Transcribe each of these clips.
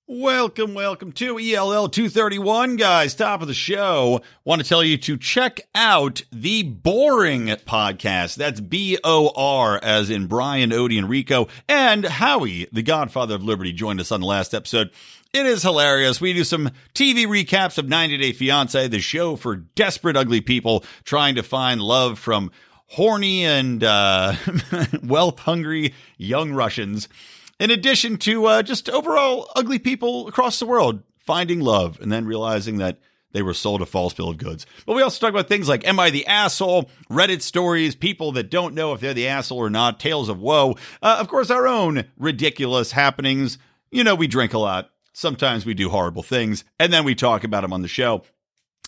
Welcome to ELL 231, guys. Top of the show. Want to tell you to check out the Boring podcast. That's B-O-R, as in Brian, Odie, and Rico. And Howie, the Godfather of Liberty, joined us on the last episode. It is hilarious. We do some TV recaps of 90 Day Fiancé, the show for desperate, ugly people trying to find love from horny and wealth-hungry young Russians. In addition to just overall ugly people across the world finding love and then realizing that they were sold a false bill of goods. But we also talk about things like, am I the asshole? Reddit stories, people that don't know if they're the asshole or not, tales of woe. Of course, our own ridiculous happenings. You know, we drink a lot. Sometimes we do horrible things, and then we talk about them on the show.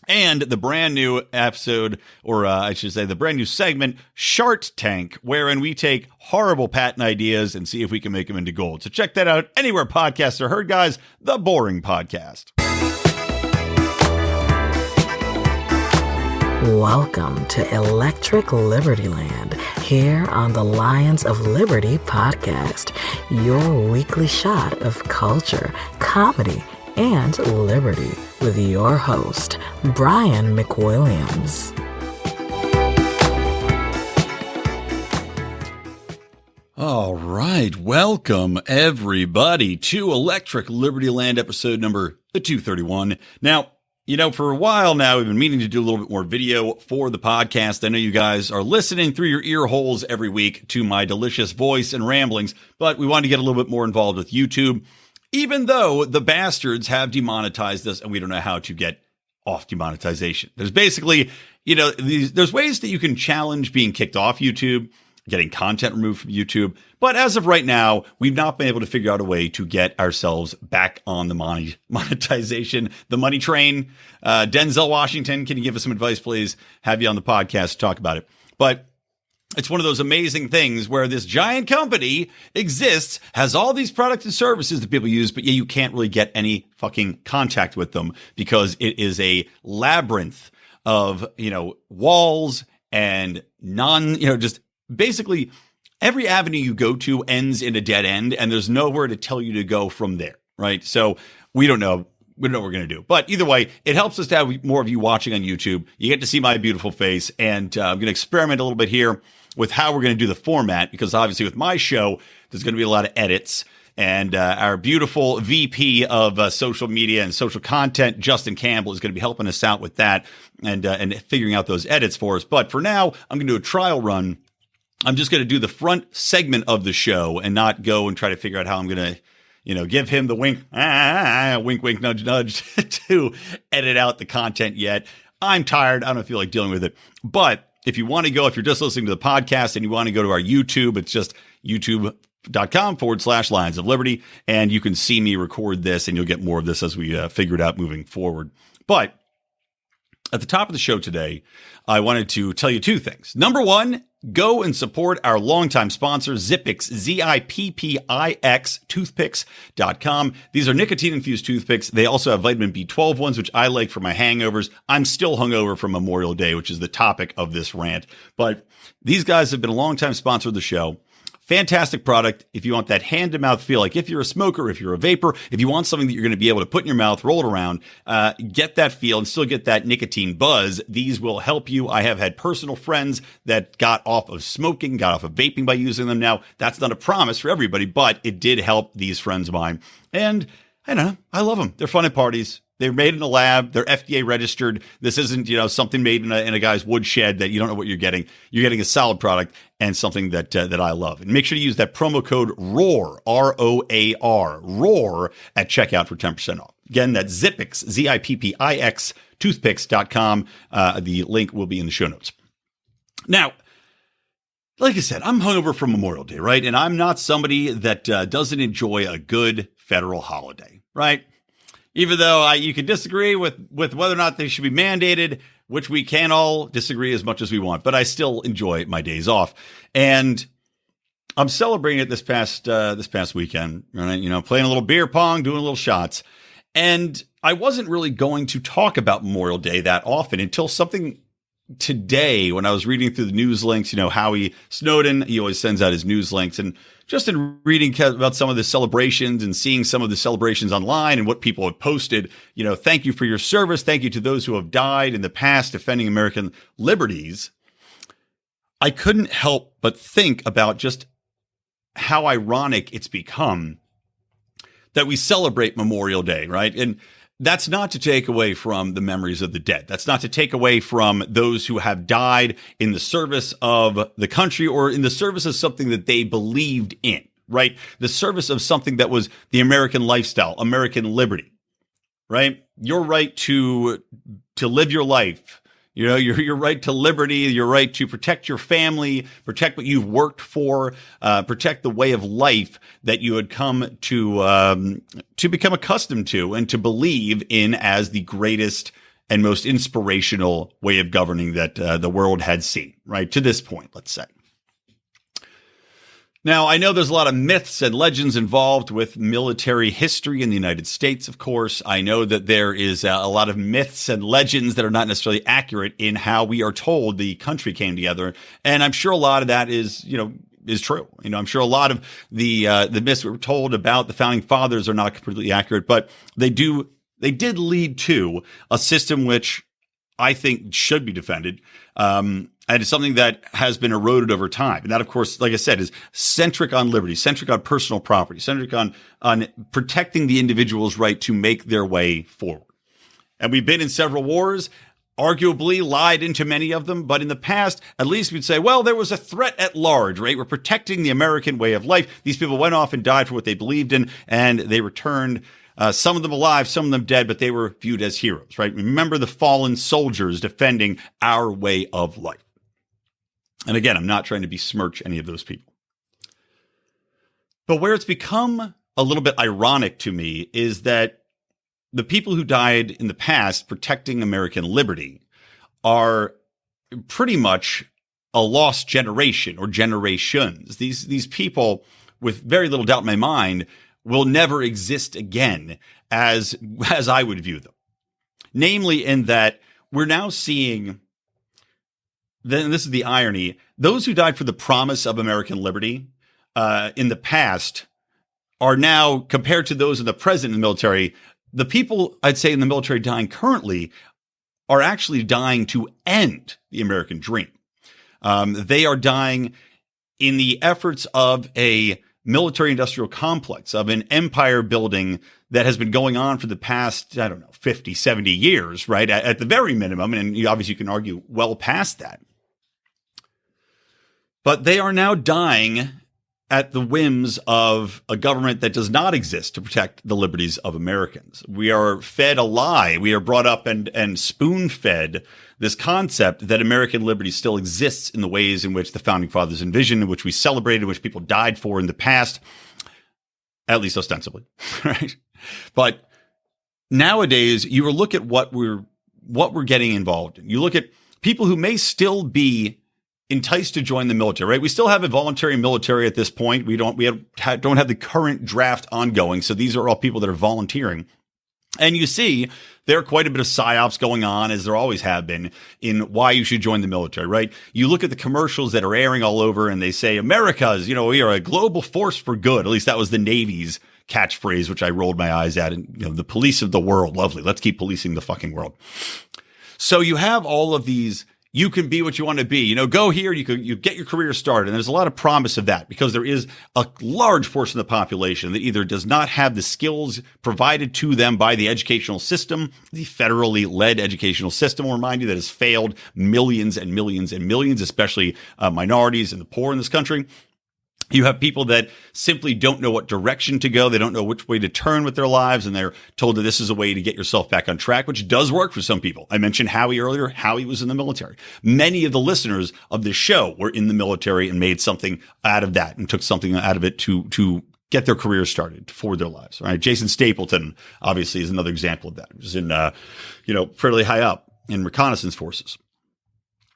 And the brand new episode, or I should say the brand new segment, Shark Tank, wherein we take horrible patent ideas and see if we can make them into gold. So check that out anywhere podcasts are heard, guys. The Boring Podcast. Welcome to Electric Liberty Land, here on the Lions of Liberty podcast, your weekly shot of culture, comedy, and liberty with your host, Brian McWilliams. All right. Welcome, everybody, to Electric Liberty Land episode number 231. Now, you know, for a while now, we've been meaning to do a little bit more video for the podcast. I know you guys are listening through your ear holes every week to my delicious voice and ramblings, but we wanted to get a little bit more involved with YouTube. Even though the bastards have demonetized us and we don't know how to get off demonetization. There's basically, you know, there's ways that you can challenge being kicked off YouTube, getting content removed from YouTube. But as of right now, we've not been able to figure out a way to get ourselves back on the monetization, the money train. Denzel Washington, can you give us some advice, please? Have you on the podcast to talk about it. But it's one of those amazing things where this giant company exists, has all these products and services that people use, but yeah, you can't really get any fucking contact with them because it is a labyrinth of, you know, walls and just basically every avenue you go to ends in a dead end and there's nowhere to tell you to go from there, right? So we don't know. We don't know what we're going to do. But either way, it helps us to have more of you watching on YouTube. You get to see my beautiful face. And I'm going to experiment a little bit here with how we're going to do the format, because obviously with my show, there's going to be a lot of edits. And our beautiful VP of social media and social content, Justin Campbell, is going to be helping us out with that and figuring out those edits for us. But for now, I'm going to do a trial run. I'm just going to do the front segment of the show and not go and try to figure out how I'm going to, you know, give him the wink, wink, nudge, nudge to edit out the content yet. I'm tired. I don't feel like dealing with it. But if you want to go, if you're just listening to the podcast and you want to go to our YouTube, it's just youtube.com/Lions of Liberty. And you can see me record this and you'll get more of this as we figure it out moving forward. But at the top of the show today, I wanted to tell you two things. Number one, go and support our longtime sponsor, Zippix, Zippix, toothpicks.com. These are nicotine-infused toothpicks. They also have vitamin B12 ones, which I like for my hangovers. I'm still hungover from Memorial Day, which is the topic of this rant. But these guys have been a longtime sponsor of the show. Fantastic product if you want that hand-to-mouth feel. Like if you're a smoker, if you're a vapor, if you want something that you're going to be able to put in your mouth, roll it around, get that feel and still get that nicotine buzz, these will help you. I have had personal friends that got off of smoking, got off of vaping by using them. Now, that's not a promise for everybody, but it did help these friends of mine. And I don't know, I love them. They're fun at parties. They're made in a lab. They're FDA registered. This isn't, you know, something made in a guy's woodshed that you don't know what you're getting. You're getting a solid product and something that I love. And make sure to use that promo code ROAR, ROAR, ROAR at checkout for 10% off. Again, that's Zippix, Zippix, toothpicks.com. The link will be in the show notes. Now, like I said, I'm hungover from Memorial Day, right? And I'm not somebody that doesn't enjoy a good federal holiday, right? Even though you can disagree with whether or not they should be mandated, which we can all disagree as much as we want, but I still enjoy my days off. And I'm celebrating it this past weekend, right? You know, playing a little beer pong, doing a little shots. And I wasn't really going to talk about Memorial Day that often until something today when I was reading through the news links, Howie Snowden, he always sends out his news links. And just in reading about some of the celebrations and seeing some of the celebrations online and what people have posted, thank you for your service. Thank you to those who have died in the past defending American liberties. I couldn't help but think about just how ironic it's become that we celebrate Memorial Day, right? And that's not to take away from the memories of the dead. That's not to take away from those who have died in the service of the country or in the service of something that they believed in, right? The service of something that was the American lifestyle, American liberty, right? Your right to live your life, your right to liberty, your right to protect your family, protect what you've worked for, protect the way of life that you had come to become accustomed to and to believe in as the greatest and most inspirational way of governing that the world had seen, right? To this point, let's say. Now, I know there's a lot of myths and legends involved with military history in the United States, of course. I know that there is a lot of myths and legends that are not necessarily accurate in how we are told the country came together. And I'm sure a lot of that is true. I'm sure a lot of the myths we were told about the founding fathers are not completely accurate, but they did lead to a system which I think should be defended. And it's something that has been eroded over time. And that, of course, like I said, is centric on liberty, centric on personal property, centric on protecting the individual's right to make their way forward. And we've been in several wars, arguably lied into many of them. But in the past, at least we'd say, well, there was a threat at large, right? We're protecting the American way of life. These people went off and died for what they believed in, and they returned. Some of them alive, some of them dead, but they were viewed as heroes, right? Remember the fallen soldiers defending our way of life. And again, I'm not trying to besmirch any of those people. But where it's become a little bit ironic to me is that the people who died in the past protecting American liberty are pretty much a lost generation or generations. These people, with very little doubt in my mind, will never exist again as I would view them. Namely, in that we're now seeing, then this is the irony, those who died for the promise of American liberty in the past are now, compared to those in the present in the military, the people I'd say in the military dying currently are actually dying to end the American dream. They are dying in the efforts of a military industrial complex, of an empire building that has been going on for the past, 50, 70 years, right? At the very minimum. And obviously you can argue well past that. But they are now dying at the whims of a government that does not exist to protect the liberties of Americans. We are fed a lie. We are brought up and spoon-fed this concept that American liberty still exists in the ways in which the founding fathers envisioned, in which we celebrated, in which people died for in the past, at least ostensibly, right? But nowadays, you look at what we're getting involved in. You look at people who may still be enticed to join the military, right? We still have a voluntary military at this point. We don't have the current draft ongoing. So these are all people that are volunteering. And you see there are quite a bit of psyops going on, as there always have been, in why you should join the military, right? You look at the commercials that are airing all over and they say, America's, we are a global force for good. At least that was the Navy's catchphrase, which I rolled my eyes at. And, the police of the world. Lovely. Let's keep policing the fucking world. So you have all of these, you can be what you want to be, go here, you get your career started. And there's a lot of promise of that because there is a large portion of the population that either does not have the skills provided to them by the educational system, the federally led educational system, I'll remind you, that has failed millions and millions and millions, especially minorities and the poor in this country. You have people that simply don't know what direction to go. They don't know which way to turn with their lives. And they're told that this is a way to get yourself back on track, which does work for some people. I mentioned Howie earlier. Howie was in the military. Many of the listeners of this show were in the military and made something out of that and took something out of it to get their careers started for their lives. Right? Jason Stapleton, obviously, is another example of that. He was in, fairly high up in reconnaissance forces.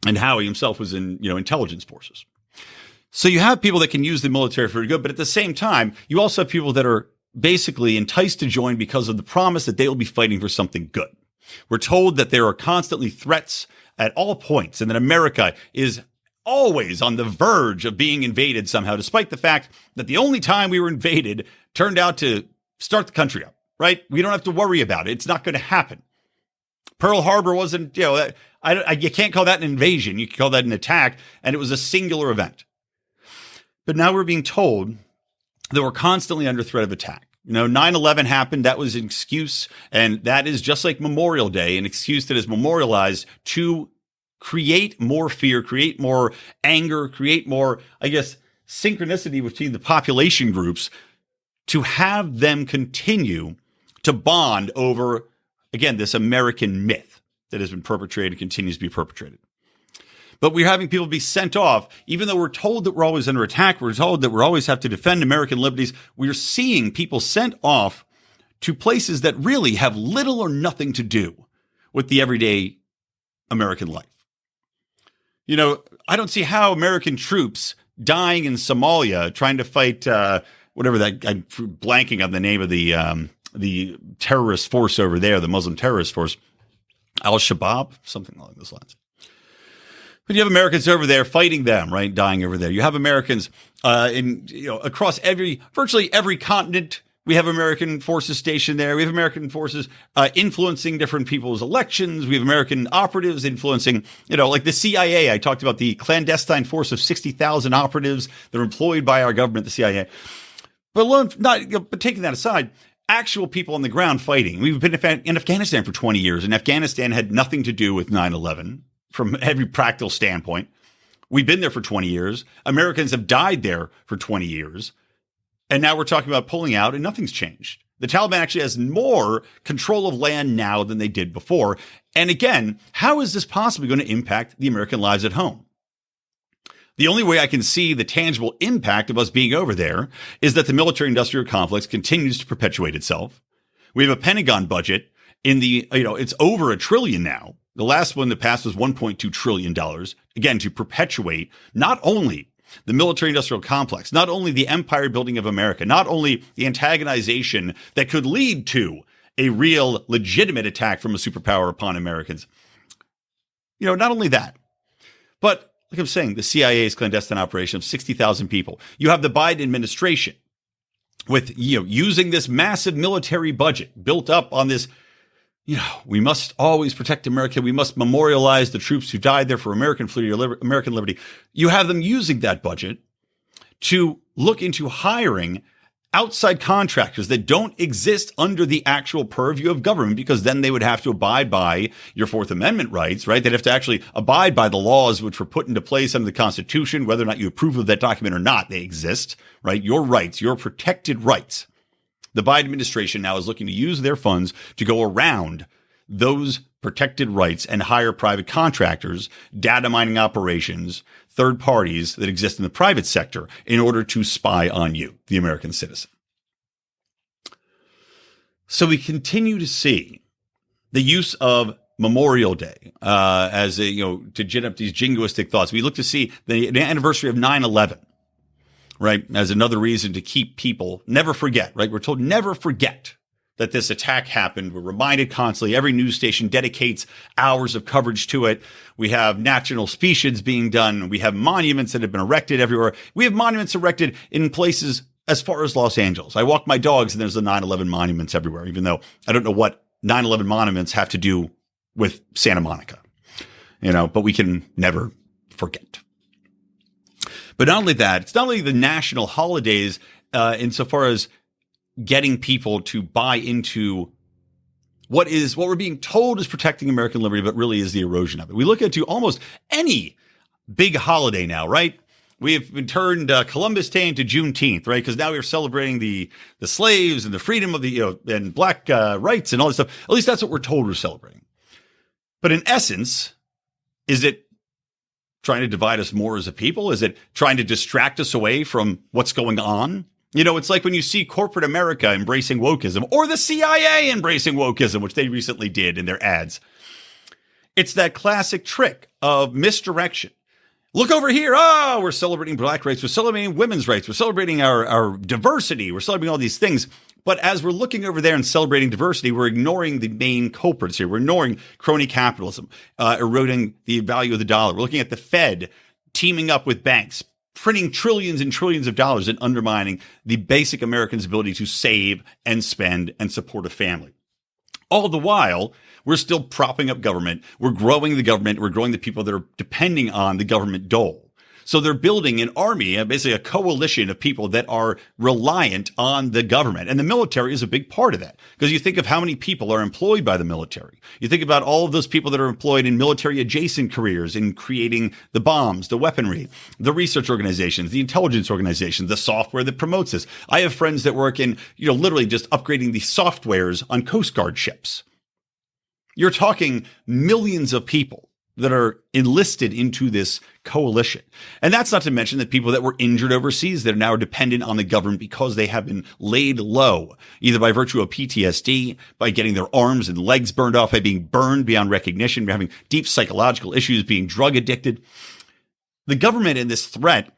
And Howie himself was in, intelligence forces. So you have people that can use the military for good, but at the same time, you also have people that are basically enticed to join because of the promise that they will be fighting for something good. We're told that there are constantly threats at all points and that America is always on the verge of being invaded somehow, despite the fact that the only time we were invaded turned out to start the country up, right? We don't have to worry about it. It's not going to happen. Pearl Harbor wasn't, you can't call that an invasion. You can call that an attack, and it was a singular event. But now we're being told that we're constantly under threat of attack. 9/11 happened. That was an excuse. And that is just like Memorial Day, an excuse that is memorialized to create more fear, create more anger, create more, synchronicity between the population groups to have them continue to bond over, again, this American myth that has been perpetrated, continues to be perpetrated. But we're having people be sent off, even though we're told that we're always under attack. We're told that we always have to defend American liberties. We're seeing people sent off to places that really have little or nothing to do with the everyday American life. I don't see how American troops dying in Somalia trying to fight whatever that, I'm blanking on the name of the terrorist force over there, the Muslim terrorist force, Al-Shabaab, something along those lines. But you have Americans over there fighting them, right? Dying over there. You have Americans across virtually every continent. We have American forces stationed there. We have American forces influencing different people's elections. We have American operatives influencing, like the CIA. I talked about the clandestine force of 60,000 operatives that are employed by our government, the CIA. But taking that aside, actual people on the ground fighting. We've been in Afghanistan for 20 years, and Afghanistan had nothing to do with 9/11 from every practical standpoint. We've been there for 20 years. Americans have died there for 20 years. And now we're talking about pulling out, and nothing's changed. The Taliban actually has more control of land now than they did before. And again, how is this possibly going to impact the American lives at home? The only way I can see the tangible impact of us being over there is that the military-industrial complex continues to perpetuate itself. We have a Pentagon budget it's over $1 trillion now. The last one that passed was $1.2 trillion, again, to perpetuate not only the military-industrial complex, not only the empire building of America, not only the antagonization that could lead to a real legitimate attack from a superpower upon Americans. Not only that, but like I'm saying, the CIA's clandestine operation of 60,000 people. You have the Biden administration with, using this massive military budget built up on this. We must always protect America. We must memorialize the troops who died there for American liberty. You have them using that budget to look into hiring outside contractors that don't exist under the actual purview of government, because then they would have to abide by your Fourth Amendment rights, right? They'd have to actually abide by the laws which were put into place under the Constitution, whether or not you approve of that document or not. They exist, right? Your rights, your protected rights. The Biden administration now is looking to use their funds to go around those protected rights and hire private contractors, data mining operations, third parties that exist in the private sector in order to spy on you, the American citizen. So we continue to see the use of Memorial Day as to gin up these jingoistic thoughts. We look to see the anniversary of 9/11. Right, as another reason to keep people never forget, right? We're told never forget that this attack happened. We're reminded constantly. Every news station dedicates hours of coverage to it. We have national speeches being done. We have monuments that have been erected everywhere. We have monuments erected in places as far as Los Angeles. I walk my dogs and there's the 9/11 monuments everywhere, even though I don't know what 9/11 monuments have to do with Santa Monica, but we can never forget. But not only that, it's not only the national holidays insofar as getting people to buy into what we're being told is protecting American liberty, but really is the erosion of it. We look into almost any big holiday now, right? We have been turned Columbus Day into Juneteenth, right? Because now we're celebrating the slaves and the freedom of the and black rights and all this stuff. At least that's what we're told we're celebrating. But in essence, is it trying to divide us more as a people? Is it trying to distract us away from what's going on? It's like when you see corporate America embracing wokeism or the CIA embracing wokeism, which they recently did in their ads. It's that classic trick of misdirection. Look over here. We're celebrating black rights. We're celebrating women's rights. We're celebrating our diversity. We're celebrating all these things. But as we're looking over there and celebrating diversity, we're ignoring the main culprits here. We're ignoring crony capitalism, eroding the value of the dollar. We're looking at the Fed teaming up with banks, printing trillions and trillions of dollars and undermining the basic American's ability to save and spend and support a family. All the while, we're still propping up government. We're growing the government. We're growing the people that are depending on the government dole. So they're building an army, basically a coalition of people that are reliant on the government. And the military is a big part of that, because you think of how many people are employed by the military. You think about all of those people that are employed in military adjacent careers in creating the bombs, the weaponry, the research organizations, the intelligence organizations, the software that promotes this. I have friends that work in, literally just upgrading the softwares on Coast Guard ships. You're talking millions of people that are enlisted into this coalition. And that's not to mention the people that were injured overseas that are now dependent on the government because they have been laid low, either by virtue of PTSD, by getting their arms and legs burned off, by being burned beyond recognition, by having deep psychological issues, being drug addicted. The government in this threat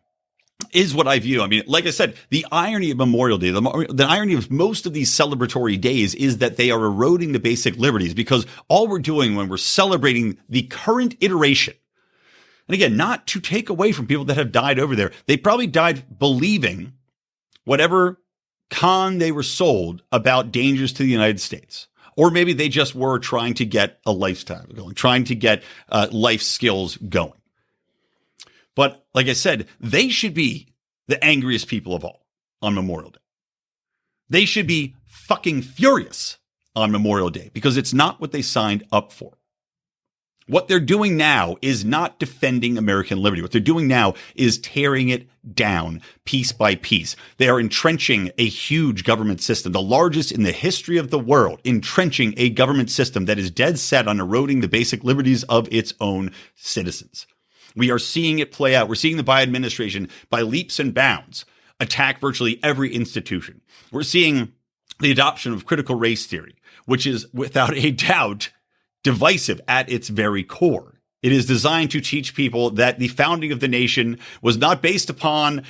is what I view. I mean, like I said, the irony of Memorial Day, the irony of most of these celebratory days is that they are eroding the basic liberties, because all we're doing when we're celebrating the current iteration, and again, not to take away from people that have died over there, they probably died believing whatever con they were sold about dangers to the United States. Or maybe they just were trying to get a lifestyle going, trying to get life skills going. But like I said, they should be the angriest people of all on Memorial Day. They should be fucking furious on Memorial Day, because it's not what they signed up for. What they're doing now is not defending American liberty. What they're doing now is tearing it down piece by piece. They are entrenching a huge government system, the largest in the history of the world, entrenching a government system that is dead set on eroding the basic liberties of its own citizens. We are seeing it play out. We're seeing the Biden administration, by leaps and bounds, attack virtually every institution. We're seeing the adoption of critical race theory, which is without a doubt divisive at its very core. It is designed to teach people that the founding of the nation was not based upon,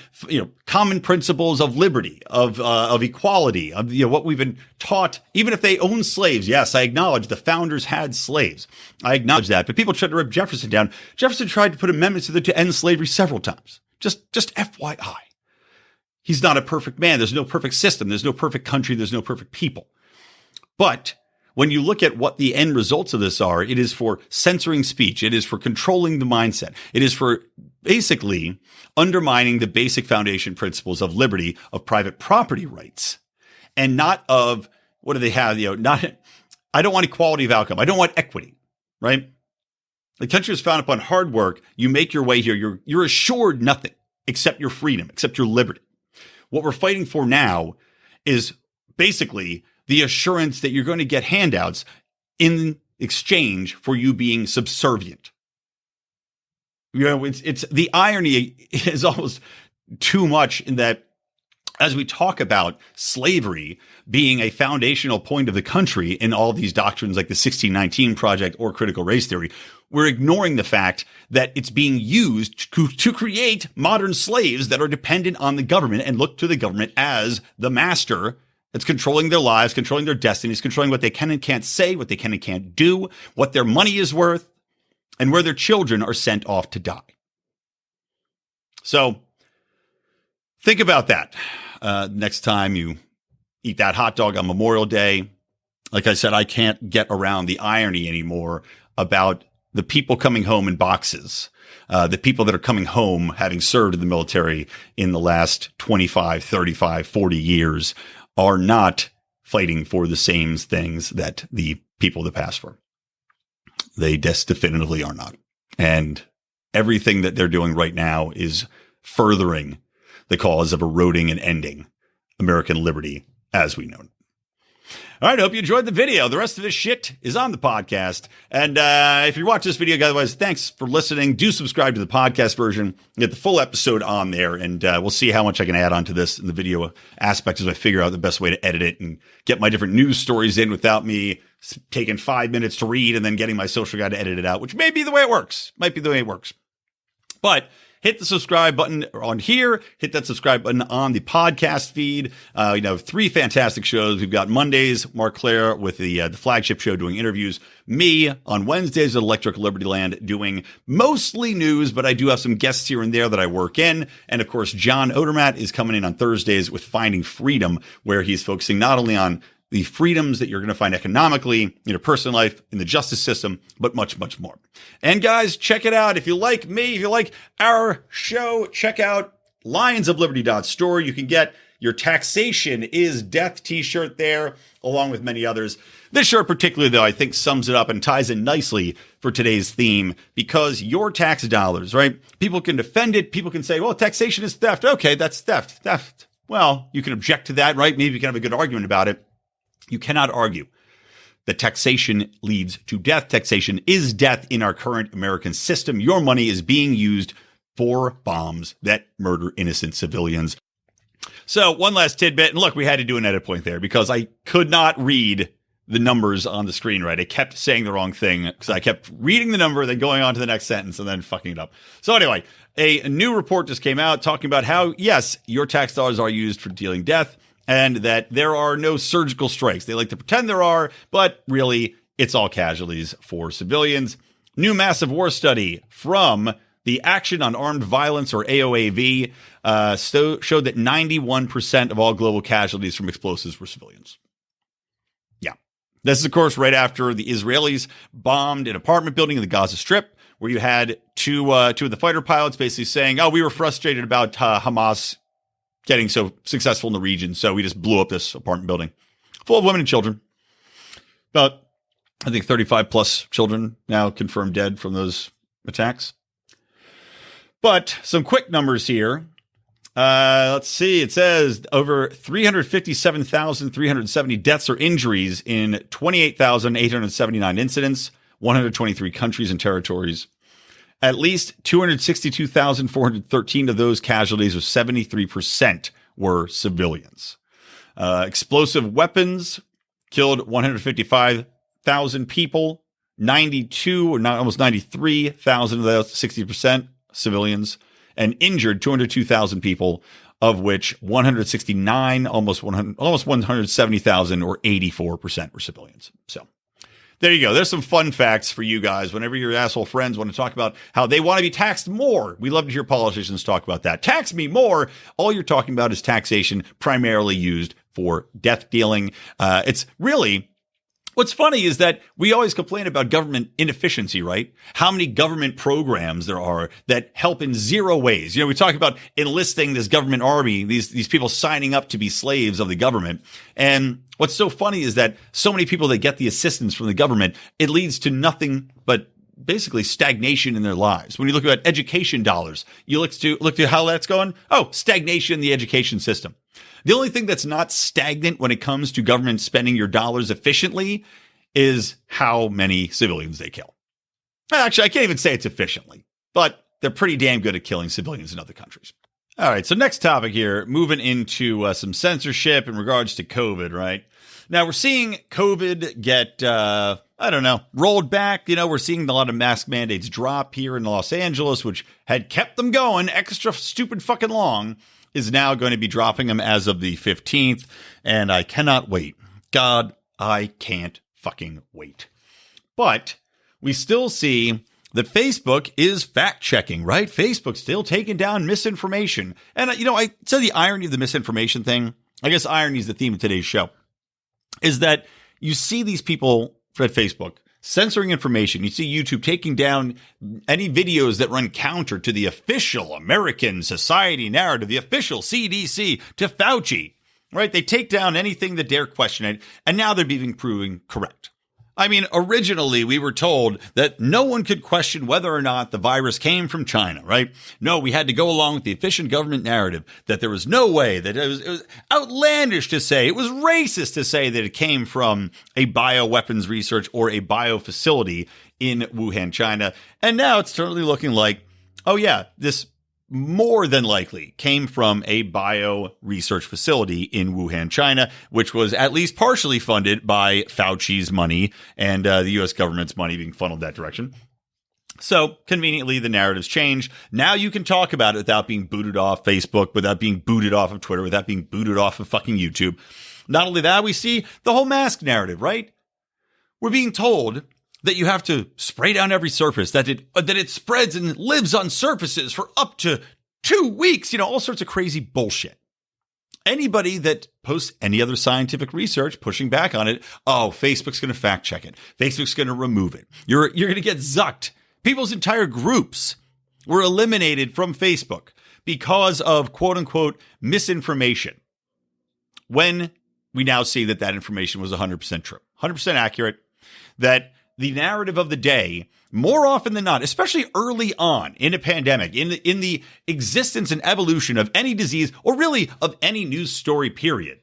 common principles of liberty, of equality, of, what we've been taught, even if they owned slaves. Yes, I acknowledge the founders had slaves. I acknowledge that. But people tried to rip Jefferson down. Jefferson tried to put amendments to end slavery several times. Just FYI. He's not a perfect man. There's no perfect system. There's no perfect country. There's no perfect people. But when you look at what the end results of this are, it is for censoring speech. It is for controlling the mindset. It is for basically undermining the basic foundation principles of liberty, of private property rights, and not of, what do they have? I don't want equality of outcome. I don't want equity, right? The country is founded upon hard work. You make your way here. You're assured nothing except your freedom, except your liberty. What we're fighting for now is basically the assurance that you're going to get handouts in exchange for you being subservient. It's the irony is almost too much in that, as we talk about slavery being a foundational point of the country in all these doctrines like the 1619 Project or critical race theory, we're ignoring the fact that it's being used to create modern slaves that are dependent on the government and look to the government as the master. It's controlling their lives, controlling their destinies, controlling what they can and can't say, what they can and can't do, what their money is worth, and where their children are sent off to die. So think about that next time you eat that hot dog on Memorial Day. Like I said, I can't get around the irony anymore about the people coming home in boxes, the people that are coming home having served in the military in the last 25, 35, 40 years are not fighting for the same things that the people of the past were. They definitively are not. And everything that they're doing right now is furthering the cause of eroding and ending American liberty as we know it. All right, I hope you enjoyed the video. The rest of this shit is on the podcast. And if you watch this video, otherwise, thanks for listening. Do subscribe to the podcast version. Get the full episode on there. And we'll see how much I can add on to this in the video aspect as I figure out the best way to edit it and get my different news stories in without me taking 5 minutes to read and then getting my social guy to edit it out, which may be the way it works. Might be the way it works. But hit the subscribe button on here, hit that subscribe button on the podcast feed. 3 fantastic shows. We've got Mondays, Mark Claire with the flagship show doing interviews. Me on Wednesdays at Electric Liberty Land doing mostly news, but I do have some guests here and there that I work in. And of course, John Odermatt is coming in on Thursdays with Finding Freedom, where he's focusing not only on the freedoms that you're going to find economically, in your personal life, in the justice system, but much, much more. And guys, check it out. If you like me, if you like our show, check out lionsofliberty.store. You can get your Taxation is Death t-shirt there, along with many others. This shirt particularly, though, I think sums it up and ties in nicely for today's theme, because your tax dollars, right? People can defend it. People can say, well, taxation is theft. Okay, that's theft. Well, you can object to that, right? Maybe you can have a good argument about it. You cannot argue that taxation leads to death. Taxation is death in our current American system. Your money is being used for bombs that murder innocent civilians. So one last tidbit, and look, we had to do an edit point there because I could not read the numbers on the screen right. I kept saying the wrong thing because I kept reading the number, then going on to the next sentence and then fucking it up. So anyway, a new report just came out talking about how, yes, your tax dollars are used for dealing death, and that there are no surgical strikes. They like to pretend there are, but really it's all casualties for civilians. New massive war study from the Action on Armed Violence, or AOAV, showed that 91% of all global casualties from explosives were civilians. Yeah. This is, of course, right after the Israelis bombed an apartment building in the Gaza Strip, where you had two of the fighter pilots basically saying, oh, we were frustrated about Hamas getting so successful in the region, so we just blew up this apartment building full of women and children. About, I think, 35 plus children now confirmed dead from those attacks. But some quick numbers here. Let's see. It says over 357,370 deaths or injuries in 28,879 incidents, 123 countries and territories. At least 262,413 of those casualties, or 73%, were civilians. Explosive weapons killed 155,000 people, 92 or not, almost 93,000 of those, 60% civilians, and injured 202,000 people, of which 169, almost 170,000, or 84% were civilians. So there you go. There's some fun facts for you guys. Whenever your asshole friends want to talk about how they want to be taxed more, we love to hear politicians talk about that. Tax me more. All you're talking about is taxation primarily used for death dealing. It's really, what's funny is that we always complain about government inefficiency, right? How many government programs there are that help in zero ways. We talk about enlisting this government army, these people signing up to be slaves of the government. And what's so funny is that so many people that get the assistance from the government, it leads to nothing but basically stagnation in their lives. When you look at education dollars, you look to how that's going. Oh, stagnation in the education system. The only thing that's not stagnant when it comes to government spending your dollars efficiently is how many civilians they kill. Actually, I can't even say it's efficiently, but they're pretty damn good at killing civilians in other countries. All right, so next topic here, moving into some censorship in regards to COVID, right? Now, we're seeing COVID get, rolled back. We're seeing a lot of mask mandates drop here in Los Angeles, which had kept them going extra stupid fucking long, is now going to be dropping them as of the 15th. And I cannot wait. God, I can't fucking wait. But we still see that Facebook is fact-checking, right? Facebook's still taking down misinformation. And, I said the irony of the misinformation thing, I guess irony is the theme of today's show, is that you see these people at Facebook censoring information. You see YouTube taking down any videos that run counter to the official American Society narrative, the official CDC, to Fauci, right? They take down anything that dare question it, and now they're being proven correct. I mean, originally we were told that no one could question whether or not the virus came from China, right? No, we had to go along with the efficient government narrative that there was no way, that it was outlandish to say, it was racist to say that it came from a bioweapons research or a bio facility in Wuhan, China. And now it's certainly looking like, oh yeah, this more than likely came from a bio research facility in Wuhan, China, which was at least partially funded by Fauci's money and the U.S. government's money being funneled that direction. So conveniently, the narratives change. Now you can talk about it without being booted off Facebook, without being booted off of Twitter, without being booted off of fucking YouTube. Not only that, we see the whole mask narrative, right? We're being told that you have to spray down every surface, that it spreads and lives on surfaces for up to 2 weeks, all sorts of crazy bullshit. Anybody that posts any other scientific research pushing back on it, Facebook's going to fact check it. Facebook's going to remove it. You're going to get zucked. People's entire groups were eliminated from Facebook because of quote unquote misinformation. When we now see that information was 100% true, 100% accurate, that the narrative of the day, more often than not, especially early on in a pandemic, in the existence and evolution of any disease, or really of any news story period,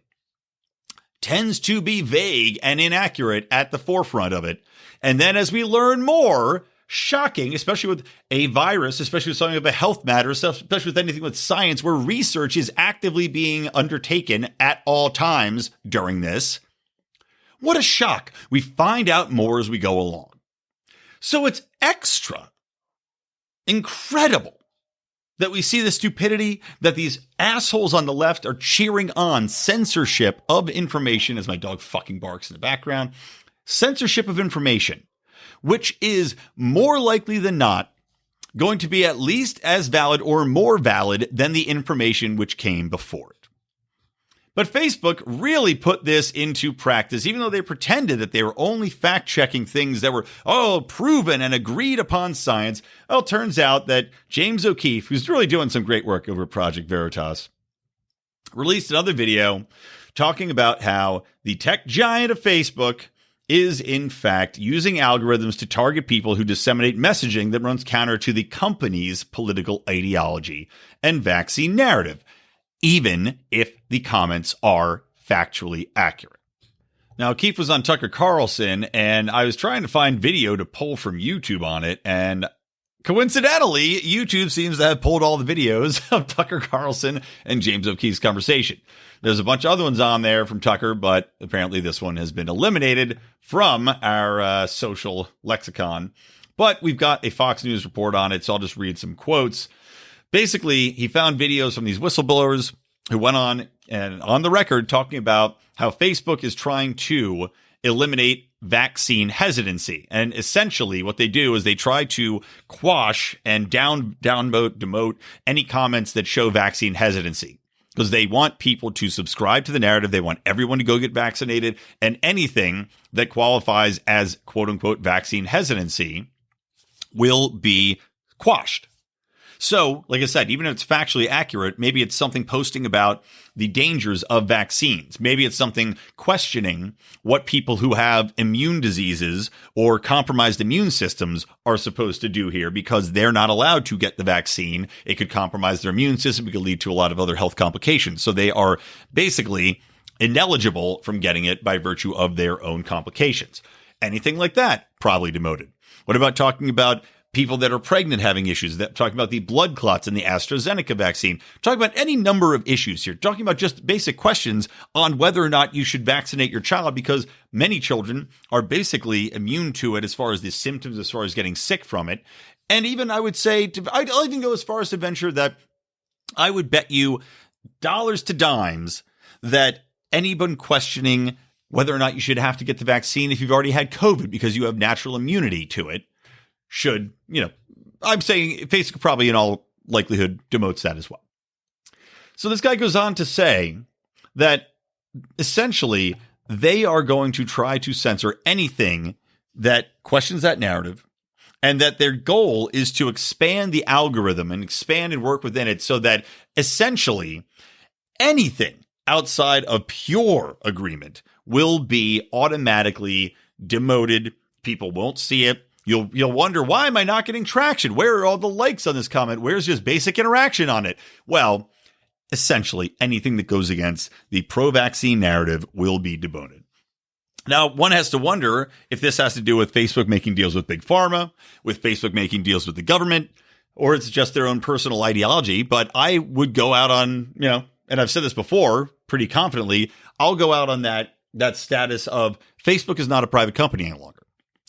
tends to be vague and inaccurate at the forefront of it. And then as we learn more, shocking, especially with a virus, especially with something of a health matter, especially with anything with science where research is actively being undertaken at all times during this. What a shock. We find out more as we go along. So it's extra incredible that we see the stupidity, that these assholes on the left are cheering on censorship of information, as my dog fucking barks in the background. Censorship of information, which is more likely than not going to be at least as valid or more valid than the information which came before it. But Facebook really put this into practice, even though they pretended that they were only fact-checking things that were, proven and agreed upon science. Well, it turns out that James O'Keefe, who's really doing some great work over at Project Veritas, released another video talking about how the tech giant of Facebook is, in fact, using algorithms to target people who disseminate messaging that runs counter to the company's political ideology and vaccine narrative, even if the comments are factually accurate. Now, Keith was on Tucker Carlson, and I was trying to find video to pull from YouTube on it, and coincidentally, YouTube seems to have pulled all the videos of Tucker Carlson and James O'Keefe's conversation. There's a bunch of other ones on there from Tucker, but apparently this one has been eliminated from our social lexicon. But we've got a Fox News report on it, so I'll just read some quotes. Basically, he found videos from these whistleblowers who went on and on the record talking about how Facebook is trying to eliminate vaccine hesitancy. And essentially what they do is they try to quash and demote any comments that show vaccine hesitancy, because they want people to subscribe to the narrative. They want everyone to go get vaccinated, and anything that qualifies as quote unquote vaccine hesitancy will be quashed. So, like I said, even if it's factually accurate, maybe it's something posting about the dangers of vaccines. Maybe it's something questioning what people who have immune diseases or compromised immune systems are supposed to do here, because they're not allowed to get the vaccine. It could compromise their immune system. It could lead to a lot of other health complications. So they are basically ineligible from getting it by virtue of their own complications. Anything like that, probably demoted. What about talking about people that are pregnant having issues, that talking about the blood clots in the AstraZeneca vaccine, talking about any number of issues here, talking about just basic questions on whether or not you should vaccinate your child, because many children are basically immune to it as far as the symptoms, as far as getting sick from it. And even I would say, I'll even go as far as to venture that I would bet you dollars to dimes that anyone questioning whether or not you should have to get the vaccine if you've already had COVID because you have natural immunity to it should, I'm saying Facebook probably in all likelihood demotes that as well. So this guy goes on to say that essentially they are going to try to censor anything that questions that narrative, and that their goal is to expand the algorithm and expand and work within it so that essentially anything outside of pure agreement will be automatically demoted. People won't see it. You'll wonder, why am I not getting traction? Where are all the likes on this comment? Where's just basic interaction on it? Well, essentially anything that goes against the pro-vaccine narrative will be demoted. Now, one has to wonder if this has to do with Facebook making deals with Big Pharma, with Facebook making deals with the government, or it's just their own personal ideology. But I would go out on, and I've said this before pretty confidently, I'll go out on that status of Facebook is not a private company any longer.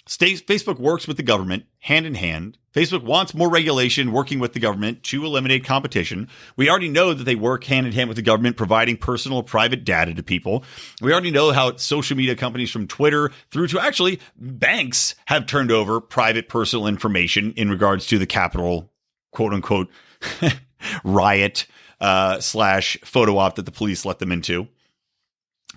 Facebook works with the government hand in hand. Facebook wants more regulation working with the government to eliminate competition. We already know that they work hand in hand with the government, providing personal private data to people. We already know how social media companies from Twitter through to actually banks have turned over private personal information in regards to the Capitol, quote unquote, riot slash photo op that the police let them into.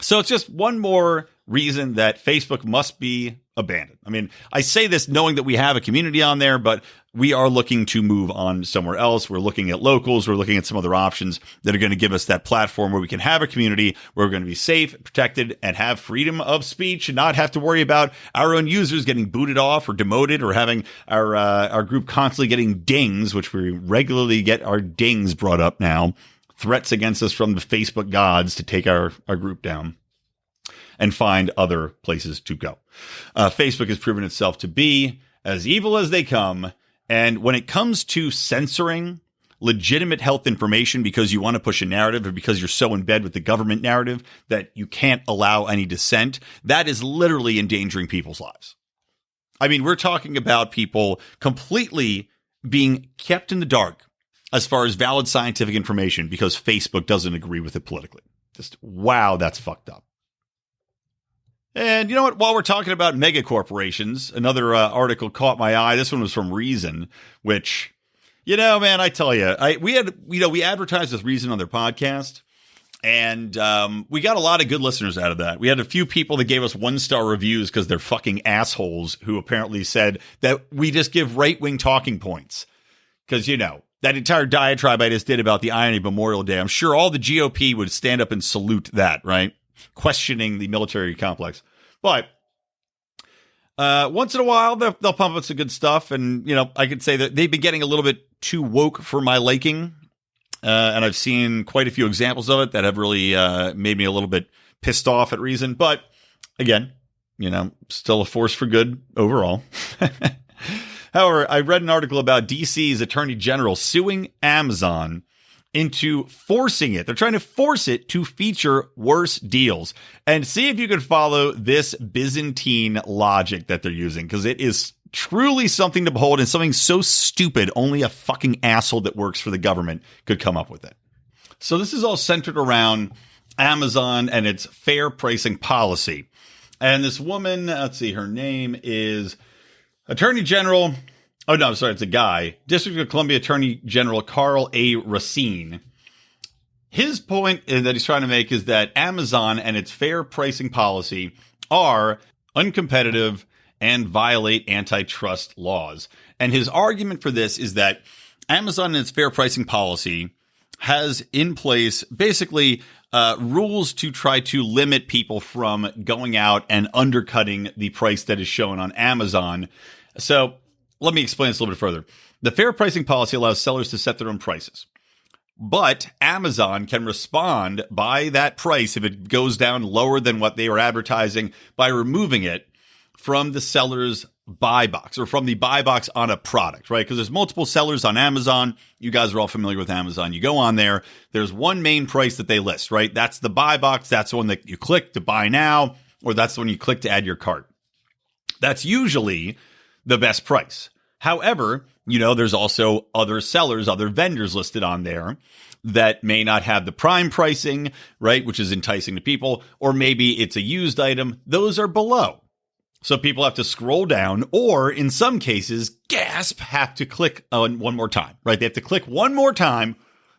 So it's just one more reason that Facebook must be abandoned. I mean, I say this knowing that we have a community on there, but we are looking to move on somewhere else. We're looking at locals. We're looking at some other options that are going to give us that platform where we can have a community where we're going to be safe, protected, and have freedom of speech and not have to worry about our own users getting booted off or demoted or having our group constantly getting dings, which we regularly get our dings brought up now. Threats against us from the Facebook gods to take our group down and find other places to go. Facebook has proven itself to be as evil as they come. And when it comes to censoring legitimate health information because you want to push a narrative or because you're so in bed with the government narrative that you can't allow any dissent, that is literally endangering people's lives. I mean, we're talking about people completely being kept in the dark as far as valid scientific information because Facebook doesn't agree with it politically. Just, wow, that's fucked up. And you know what? While we're talking about mega corporations, another article caught my eye. This one was from Reason, which, you know, man, I tell you, we advertised with Reason on their podcast, and we got a lot of good listeners out of that. We had a few people that gave us 1-star reviews because they're fucking assholes who apparently said that we just give right-wing talking points. Because, you know, that entire diatribe I just did about the Irony Memorial Day, I'm sure all the GOP would stand up and salute that, right? Questioning the military complex. But once in a while, they'll pump up some good stuff. And, you know, I could say that they've been getting a little bit too woke for my liking. And I've seen quite a few examples of it that have really made me a little bit pissed off at Reason. But again, you know, still a force for good overall. However, I read an article about DC's Attorney General suing Amazon into forcing it. They're trying to force it to feature worse deals. And see if you can follow this Byzantine logic that they're using, because it is truly something to behold and something so stupid only a fucking asshole that works for the government could come up with it. So this is all centered around Amazon and its fair pricing policy. And this woman, let's see, her name is Attorney General, oh no, sorry, it's a guy, District of Columbia Attorney General Carl A. Racine. His point that he's trying to make is that Amazon and its fair pricing policy are uncompetitive and violate antitrust laws. And his argument for this is that Amazon and its fair pricing policy has in place basically rules to try to limit people from going out and undercutting the price that is shown on Amazon. So let me explain this a little bit further. The fair pricing policy allows sellers to set their own prices, but Amazon can respond by that price if it goes down lower than what they were advertising by removing it from the seller's buy box or from the buy box on a product, right? Because there's multiple sellers on Amazon. You guys are all familiar with Amazon. You go on there, there's one main price that they list, right? That's the buy box. That's the one that you click to buy now, or that's the one you click to add your cart. That's usually the best price. However, you know, there's also other sellers, other vendors listed on there that may not have the prime pricing, right? Which is enticing to people, or maybe it's a used item. Those are below. So people have to scroll down, or in some cases, gasp, have to click on one more time, right? They have to click one more time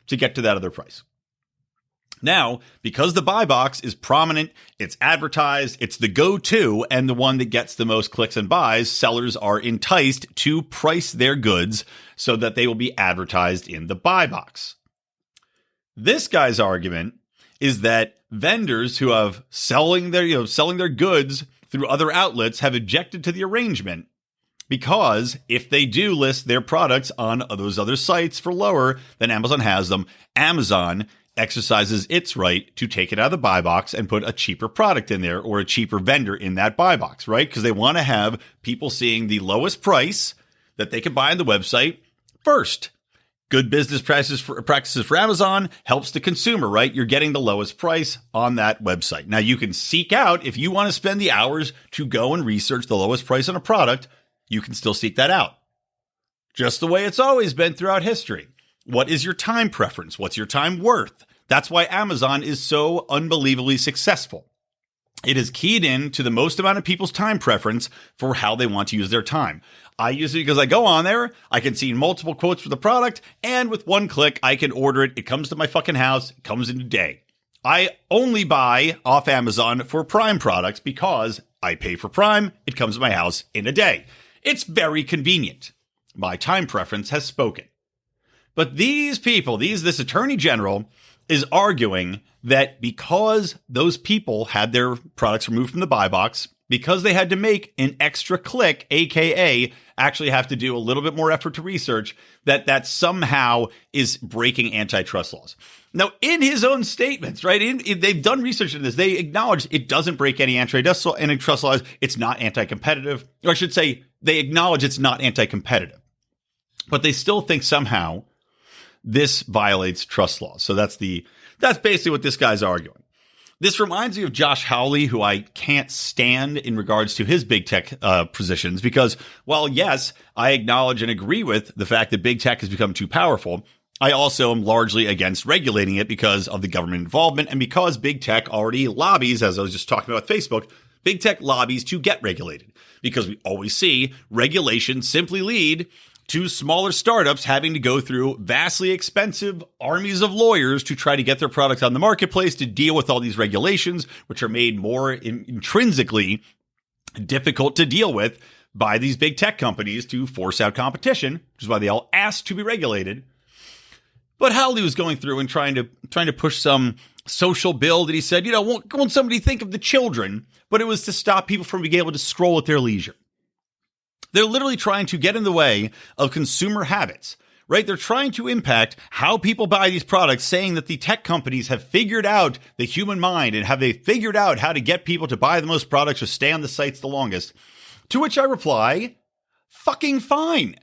to get to that other price. Now, because the buy box is prominent, it's advertised, it's the go-to, and the one that gets the most clicks and buys, sellers are enticed to price their goods so that they will be advertised in the buy box. This guy's argument is that vendors who have selling their goods through other outlets have objected to the arrangement because if they do list their products on those other sites for lower than Amazon has them, Amazon exercises its right to take it out of the buy box and put a cheaper product in there or a cheaper vendor in that buy box, right? Because they want to have people seeing the lowest price that they can buy on the website first. Good business practices for Amazon helps the consumer, right? You're getting the lowest price on that website. Now, you can seek out, if you want to spend the hours to go and research the lowest price on a product, you can still seek that out. Just the way it's always been throughout history. What is your time preference? What's your time worth? That's why Amazon is so unbelievably successful. It is keyed in to the most amount of people's time preference for how they want to use their time. I use it because I go on there, I can see multiple quotes for the product, and with one click, I can order it. It comes to my fucking house. It comes in a day. I only buy off Amazon for Prime products because I pay for Prime. It comes to my house in a day. It's very convenient. My time preference has spoken. But these people, this attorney general is arguing that because those people had their products removed from the buy box, because they had to make an extra click, aka actually have to do a little bit more effort to research, that somehow is breaking antitrust laws. Now, in his own statements, right, they've done research in this. They acknowledge it doesn't break any antitrust laws. It's not anti-competitive. Or I should say, they acknowledge it's not anti-competitive. But they still think somehow this violates trust laws. So that's basically what this guy's arguing. This reminds me of Josh Hawley, who I can't stand in regards to his big tech positions, because while, yes, I acknowledge and agree with the fact that big tech has become too powerful, I also am largely against regulating it because of the government involvement and because big tech already lobbies, as I was just talking about with Facebook, big tech lobbies to get regulated, because we always see regulations simply lead to smaller startups having to go through vastly expensive armies of lawyers to try to get their products on the marketplace to deal with all these regulations, which are made more intrinsically difficult to deal with by these big tech companies to force out competition, which is why they all ask to be regulated. But Howley was going through and trying to push some social bill that he said, won't somebody think of the children, but it was to stop people from being able to scroll at their leisure. They're literally trying to get in the way of consumer habits, right? They're trying to impact how people buy these products, saying that the tech companies have figured out the human mind and have they figured out how to get people to buy the most products or stay on the sites the longest. To which I reply, fucking fine.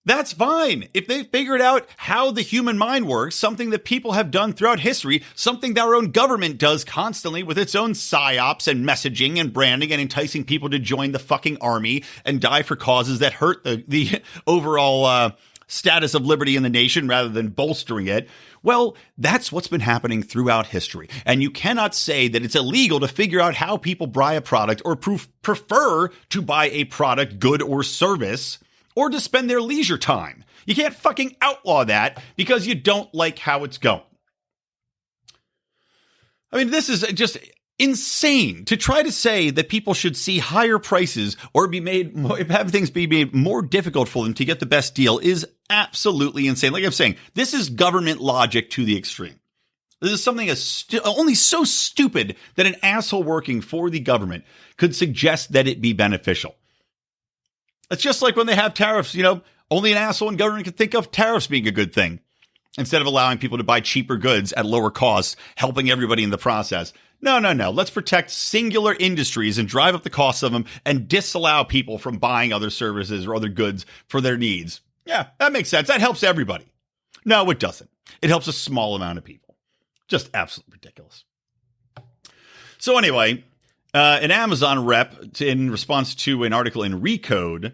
That's fine. If they figured out how the human mind works, something that people have done throughout history, something that our own government does constantly with its own psyops and messaging and branding and enticing people to join the fucking army and die for causes that hurt the overall status of liberty in the nation rather than bolstering it. Well, that's what's been happening throughout history. And you cannot say that it's illegal to figure out how people buy a product or prefer to buy a product, good or service, or to spend their leisure time. You can't fucking outlaw that because you don't like how it's going. I mean, this is just insane to try to say that people should see higher prices or have things be made more difficult for them to get the best deal is absolutely insane. Like I'm saying, this is government logic to the extreme. This is something only so stupid that an asshole working for the government could suggest that it be beneficial. It's just like when they have tariffs, only an asshole in government can think of tariffs being a good thing instead of allowing people to buy cheaper goods at lower costs, helping everybody in the process. No. Let's protect singular industries and drive up the costs of them and disallow people from buying other services or other goods for their needs. Yeah, that makes sense. That helps everybody. No, it doesn't. It helps a small amount of people. Just absolutely ridiculous. So anyway, an Amazon rep, in response to an article in Recode,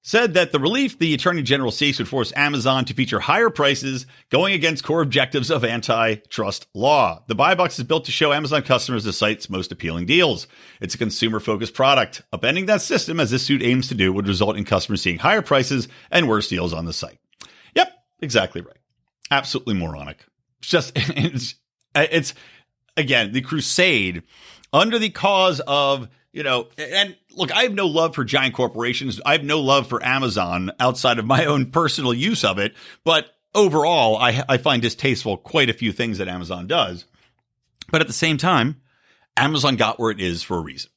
said that the relief the Attorney General seeks would force Amazon to feature higher prices, going against core objectives of antitrust law. The buy box is built to show Amazon customers the site's most appealing deals. It's a consumer-focused product. Upending that system, as this suit aims to do, would result in customers seeing higher prices and worse deals on the site. Yep, exactly right. Absolutely moronic. It's again, the crusade under the cause of, and look, I have no love for giant corporations. I have no love for Amazon outside of my own personal use of it. But overall, I find distasteful quite a few things that Amazon does. But at the same time, Amazon got where it is for a reason.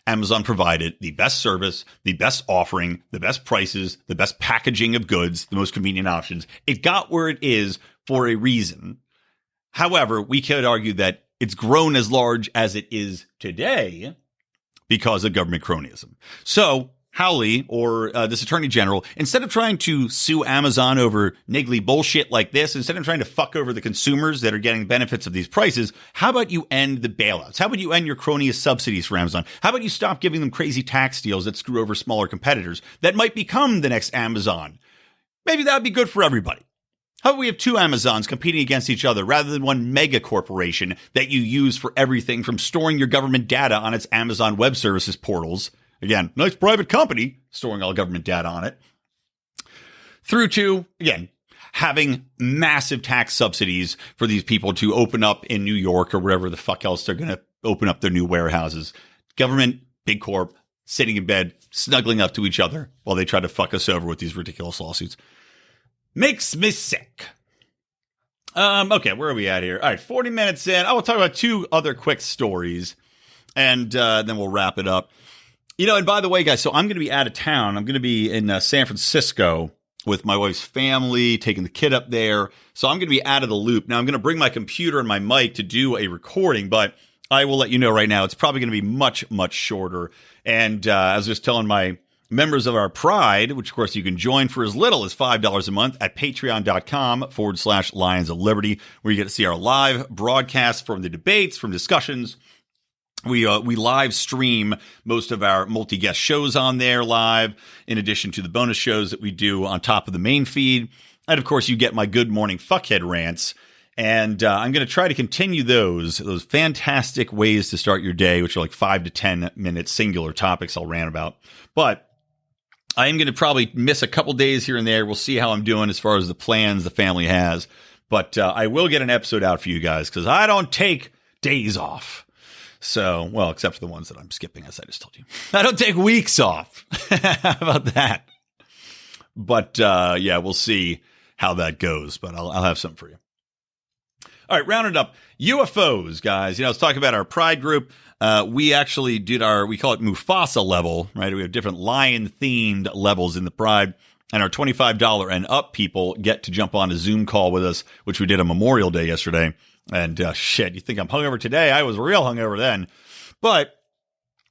Amazon provided the best service, the best offering, the best prices, the best packaging of goods, the most convenient options. It got where it is for a reason. However, we could argue that it's grown as large as it is today because of government cronyism. So Hawley, or this attorney general, instead of trying to sue Amazon over niggly bullshit like this, instead of trying to fuck over the consumers that are getting benefits of these prices, how about you end the bailouts? How about you end your cronyist subsidies for Amazon? How about you stop giving them crazy tax deals that screw over smaller competitors that might become the next Amazon? Maybe that would be good for everybody. How about we have two Amazons competing against each other rather than one mega corporation that you use for everything from storing your government data on its Amazon Web Services portals? Again, nice private company storing all government data on it. Through to, again, having massive tax subsidies for these people to open up in New York or wherever the fuck else they're going to open up their new warehouses. Government, big corp, sitting in bed, snuggling up to each other while they try to fuck us over with these ridiculous lawsuits. Makes me sick. Okay, where are we at here? All right, 40 minutes in. I will talk about two other quick stories, and then we'll wrap it up. You know, and by the way, guys, so I'm going to be out of town. I'm going to be in San Francisco with my wife's family, taking the kid up there. So I'm going to be out of the loop. Now, I'm going to bring my computer and my mic to do a recording, but I will let you know right now, it's probably going to be much, much shorter. And I was just telling my members of our Pride, which of course you can join for as little as $5 a month at patreon.com/Lions of Liberty, where you get to see our live broadcasts from the debates, from discussions. We live stream most of our multi-guest shows on there live, in addition to the bonus shows that we do on top of the main feed. And of course, you get my Good Morning Fuckhead rants. And I'm going to try to continue those fantastic ways to start your day, which are like 5 to 10 minute singular topics I'll rant about. But I am going to probably miss a couple days here and there. We'll see how I'm doing as far as the plans the family has. But I will get an episode out for you guys because I don't take days off. So, well, except for the ones that I'm skipping, as I just told you. I don't take weeks off. How about that? But, yeah, we'll see how that goes. But I'll have something for you. All right, rounded up. UFOs, guys. You know, let's talk about our Pride group. We actually did we call it Mufasa level, right? We have different lion-themed levels in the Pride. And our $25 and up people get to jump on a Zoom call with us, which we did on Memorial Day yesterday. And shit, you think I'm hungover today? I was real hungover then. But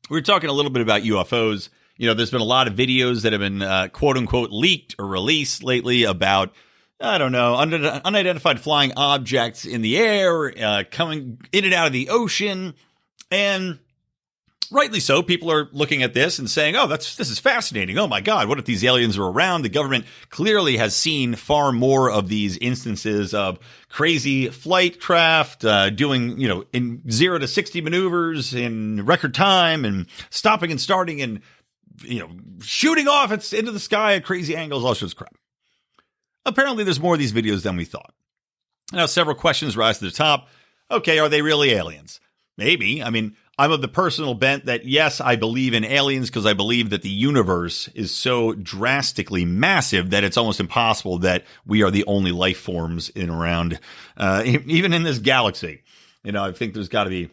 we were talking a little bit about UFOs. You know, there's been a lot of videos that have been quote unquote leaked or released lately about, I don't know, unidentified flying objects in the air, coming in and out of the ocean. And rightly so, people are looking at this and saying, oh, this is fascinating. Oh my God, what if these aliens are around? The government clearly has seen far more of these instances of crazy flight craft doing, you know, in 0 to 60 maneuvers in record time and stopping and starting and, you know, shooting off into the sky at crazy angles, all sorts of crap. Apparently, there's more of these videos than we thought. Now, several questions rise to the top. Okay, are they really aliens? Maybe. I mean, I'm of the personal bent that, yes, I believe in aliens because I believe that the universe is so drastically massive that it's almost impossible that we are the only life forms in around, even in this galaxy. You know, I think there's got to be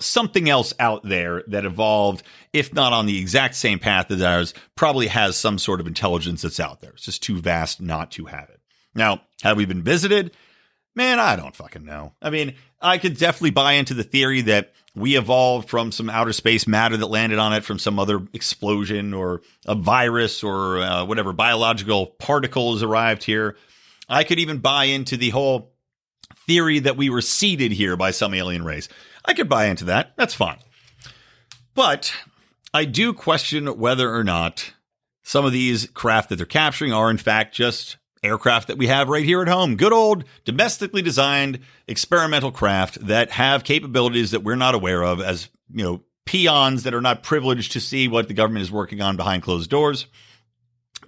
something else out there that evolved, if not on the exact same path as ours, probably has some sort of intelligence that's out there. It's just too vast not to have it. Now, have we been visited? Man, I don't fucking know. I mean, I could definitely buy into the theory that we evolved from some outer space matter that landed on it from some other explosion or a virus or whatever biological particles arrived here. I could even buy into the whole theory that we were seeded here by some alien race. I could buy into that. That's fine. But I do question whether or not some of these craft that they're capturing are in fact just aircraft that we have right here at home. Good old domestically designed experimental craft that have capabilities that we're not aware of as, you know, peons that are not privileged to see what the government is working on behind closed doors,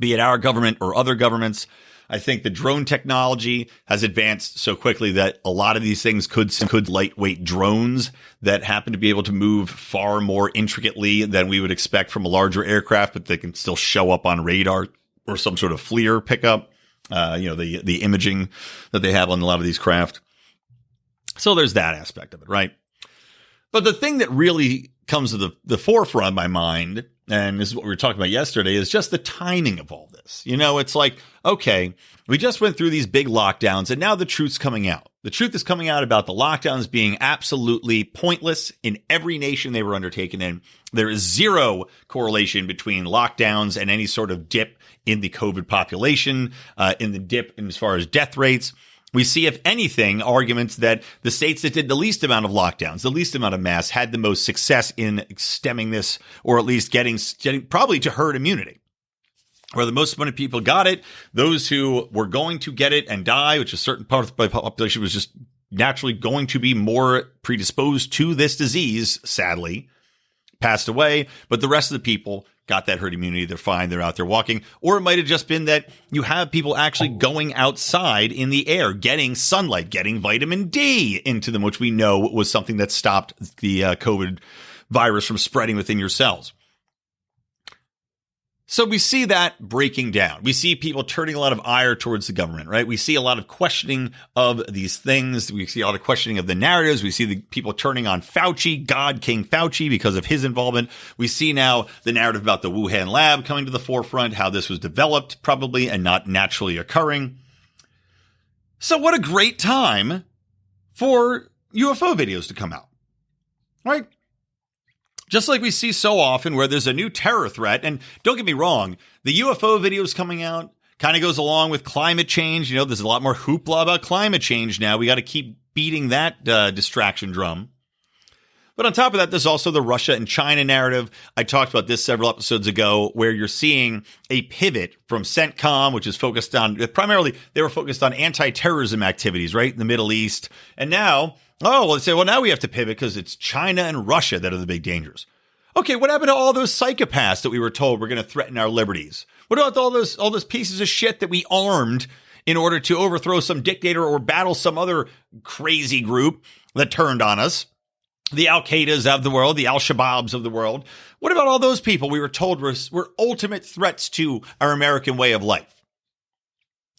be it our government or other governments. I think the drone technology has advanced so quickly that a lot of these things could lightweight drones that happen to be able to move far more intricately than we would expect from a larger aircraft, but they can still show up on radar or some sort of FLIR pickup. You know, the imaging that they have on a lot of these craft. So there's that aspect of it, right? But the thing that really comes to the forefront of my mind, and this is what we were talking about yesterday, is just the timing of all this. You know, it's like, okay, we just went through these big lockdowns and now the truth's coming out. The truth is coming out about the lockdowns being absolutely pointless in every nation they were undertaken in. There is zero correlation between lockdowns and any sort of dip in the COVID population, in the dip as far as death rates. We see, if anything, arguments that the states that did the least amount of lockdowns, the least amount of masks, had the most success in stemming this, or at least getting probably to herd immunity. Where the most amount of people got it, those who were going to get it and die, which a certain part of the population was just naturally going to be more predisposed to this disease, sadly, passed away. But the rest of the people got that herd immunity. They're fine. They're out there walking. Or it might have just been that you have people actually going outside in the air, getting sunlight, getting vitamin D into them, which we know was something that stopped the COVID virus from spreading within your cells. So we see that breaking down. We see people turning a lot of ire towards the government, right? We see a lot of questioning of these things. We see a lot of questioning of the narratives. We see the people turning on Fauci, God King Fauci, because of his involvement. We see now the narrative about the Wuhan lab coming to the forefront, how this was developed probably and not naturally occurring. So what a great time for UFO videos to come out, right? Just like we see so often where there's a new terror threat. And don't get me wrong, the UFO videos coming out kind of goes along with climate change. You know, there's a lot more hoopla about climate change now. We got to keep beating that distraction drum. But on top of that, there's also the Russia and China narrative. I talked about this several episodes ago, where you're seeing a pivot from CENTCOM, which is focused on, primarily, they were focused on anti-terrorism activities, right, in the Middle East. And now, let's say, now we have to pivot because it's China and Russia that are the big dangers. Okay, what happened to all those psychopaths that we were told were going to threaten our liberties? What about all those pieces of shit that we armed in order to overthrow some dictator or battle some other crazy group that turned on us? The Al-Qaedas of the world, the Al-Shabaabs of the world. What about all those people we were told were ultimate threats to our American way of life?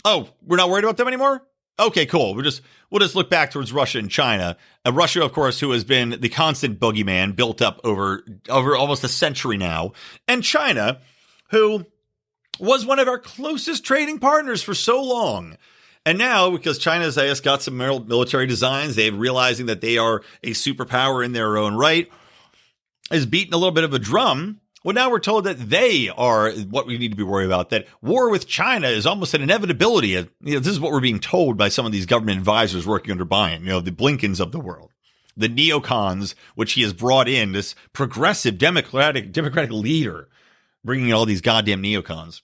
Oh, we're not worried about them anymore? Okay, cool. We'll just look back towards Russia and China. Russia, of course, who has been the constant boogeyman built up over almost a century now. And China, who was one of our closest trading partners for so long. And now, because China's, I guess, got some military designs, they're realizing that they are a superpower in their own right, is beating a little bit of a drum. Well, now we're told that they are what we need to be worried about, that war with China is almost an inevitability. This is what we're being told by some of these government advisors working under Biden, the Blinkens of the world, the neocons, which he has brought in, this progressive democratic leader, bringing in all these goddamn neocons.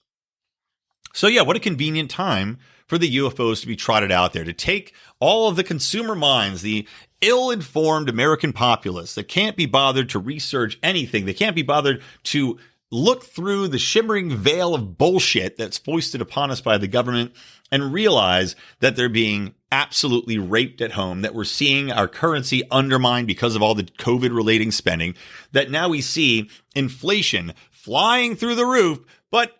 So yeah, what a convenient time for the UFOs to be trotted out there, to take all of the consumer minds, the ill-informed American populace that can't be bothered to research anything. They can't be bothered to look through the shimmering veil of bullshit that's foisted upon us by the government and realize that they're being absolutely raped at home, that we're seeing our currency undermined because of all the COVID-relating spending, that now we see inflation flying through the roof, but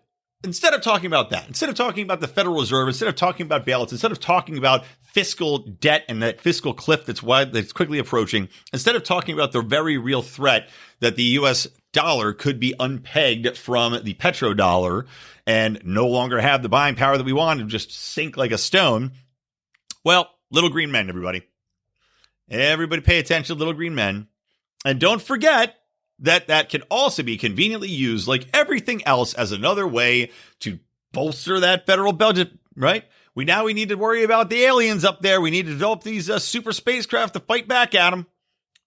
instead of talking about that, instead of talking about the Federal Reserve, instead of talking about bailouts, instead of talking about fiscal debt and that fiscal cliff that's quickly approaching, instead of talking about the very real threat that the U.S. dollar could be unpegged from the petrodollar and no longer have the buying power that we want and just sink like a stone, well, little green men, everybody. Everybody pay attention to little green men. And don't forget that can also be conveniently used, like everything else, as another way to bolster that federal budget, right? We need to worry about the aliens up there. We need to develop these super spacecraft to fight back at them.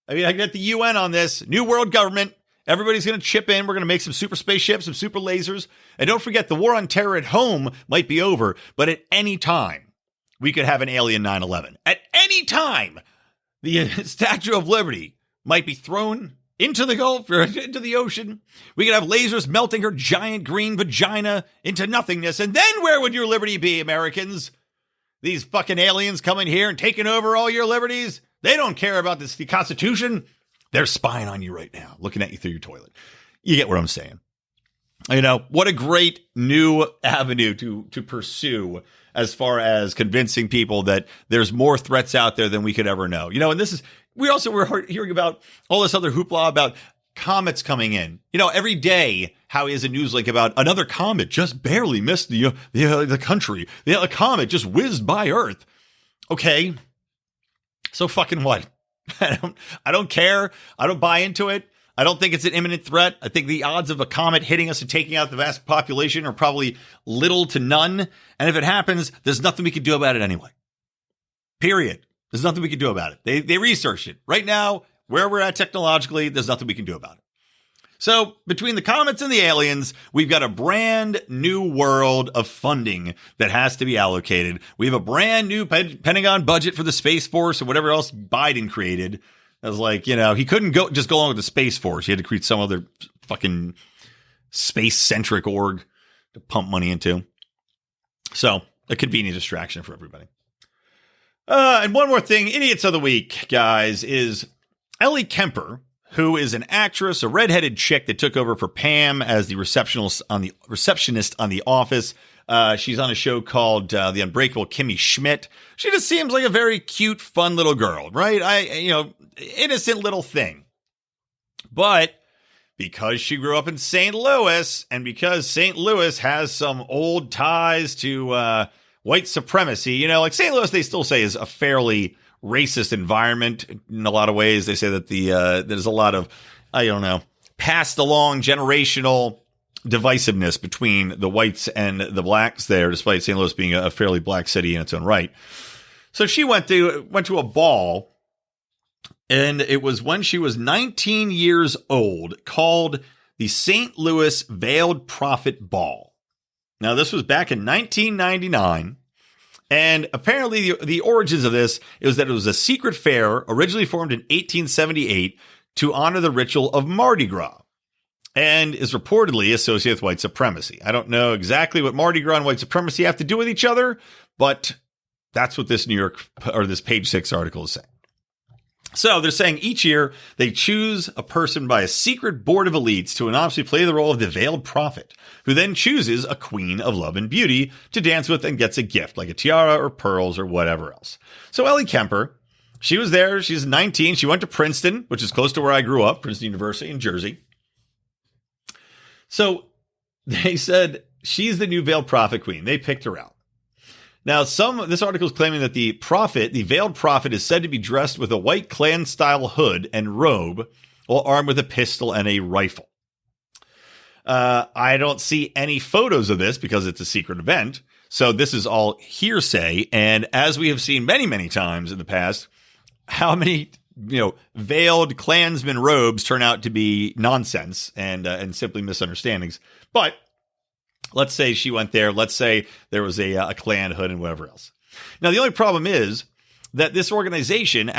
I mean, I get the UN on this. New world government. Everybody's going to chip in. We're going to make some super spaceships, some super lasers. And don't forget, the war on terror at home might be over, but at any time, we could have an alien 9/11. At any time, the Statue of Liberty might be thrown into the Gulf or into the ocean. We could have lasers melting her giant green vagina into nothingness. And then where would your liberty be, Americans? These fucking aliens coming here and taking over all your liberties? They don't care about the Constitution. They're spying on you right now, looking at you through your toilet. You get what I'm saying. What a great new avenue to pursue as far as convincing people that there's more threats out there than we could ever know. And this is, we're hearing about all this other hoopla about comets coming in. Every day, how is a news link about another comet just barely missed the country. A comet just whizzed by Earth. Okay, So fucking what? I don't care. I don't buy into it. I don't think it's an imminent threat. I think the odds of a comet hitting us and taking out the vast population are probably little to none. And if it happens, there's nothing we can do about it anyway. Period. There's nothing we can do about it. They researched it. Right now, where we're at technologically, there's nothing we can do about it. So between the comets and the aliens, we've got a brand new world of funding that has to be allocated. We have a brand new Pentagon budget for the Space Force or whatever else Biden created. I was like, he couldn't go along with the Space Force. He had to create some other fucking space-centric org to pump money into. So a convenient distraction for everybody. And one more thing, Idiots of the Week, guys, is Ellie Kemper, who is an actress, a redheaded chick that took over for Pam as the receptionist on The Office. She's on a show called The Unbreakable Kimmy Schmidt. She just seems like a very cute, fun little girl, right? Innocent little thing. But because she grew up in St. Louis, and because St. Louis has some old ties to white supremacy, like St. Louis, they still say is a fairly racist environment in a lot of ways. They say that there's a lot of, passed along generational divisiveness between the whites and the blacks there, despite St. Louis being a fairly black city in its own right. So she went to a ball, and it was when she was 19 years old, called the St. Louis Veiled Prophet Ball. Now, this was back in 1999. And apparently the origins of this is that it was a secret fair originally formed in 1878 to honor the ritual of Mardi Gras, and is reportedly associated with white supremacy. I don't know exactly what Mardi Gras and white supremacy have to do with each other, but that's what this this Page 6 article is saying. So they're saying each year they choose a person by a secret board of elites to anonymously play the role of the veiled prophet, who then chooses a queen of love and beauty to dance with and gets a gift like a tiara or pearls or whatever else. So Ellie Kemper, she was there. She's 19. She went to Princeton, which is close to where I grew up, Princeton University in Jersey. So they said she's the new veiled prophet queen. They picked her out. Now, this article is claiming that the veiled prophet, is said to be dressed with a white Klan-style hood and robe, while armed with a pistol and a rifle. I don't see any photos of this because it's a secret event, so this is all hearsay. And as we have seen many, many times in the past, how many veiled Klansman robes turn out to be nonsense and simply misunderstandings. But let's say she went there. Let's say there was a Klan hood and whatever else. Now, the only problem is that this organization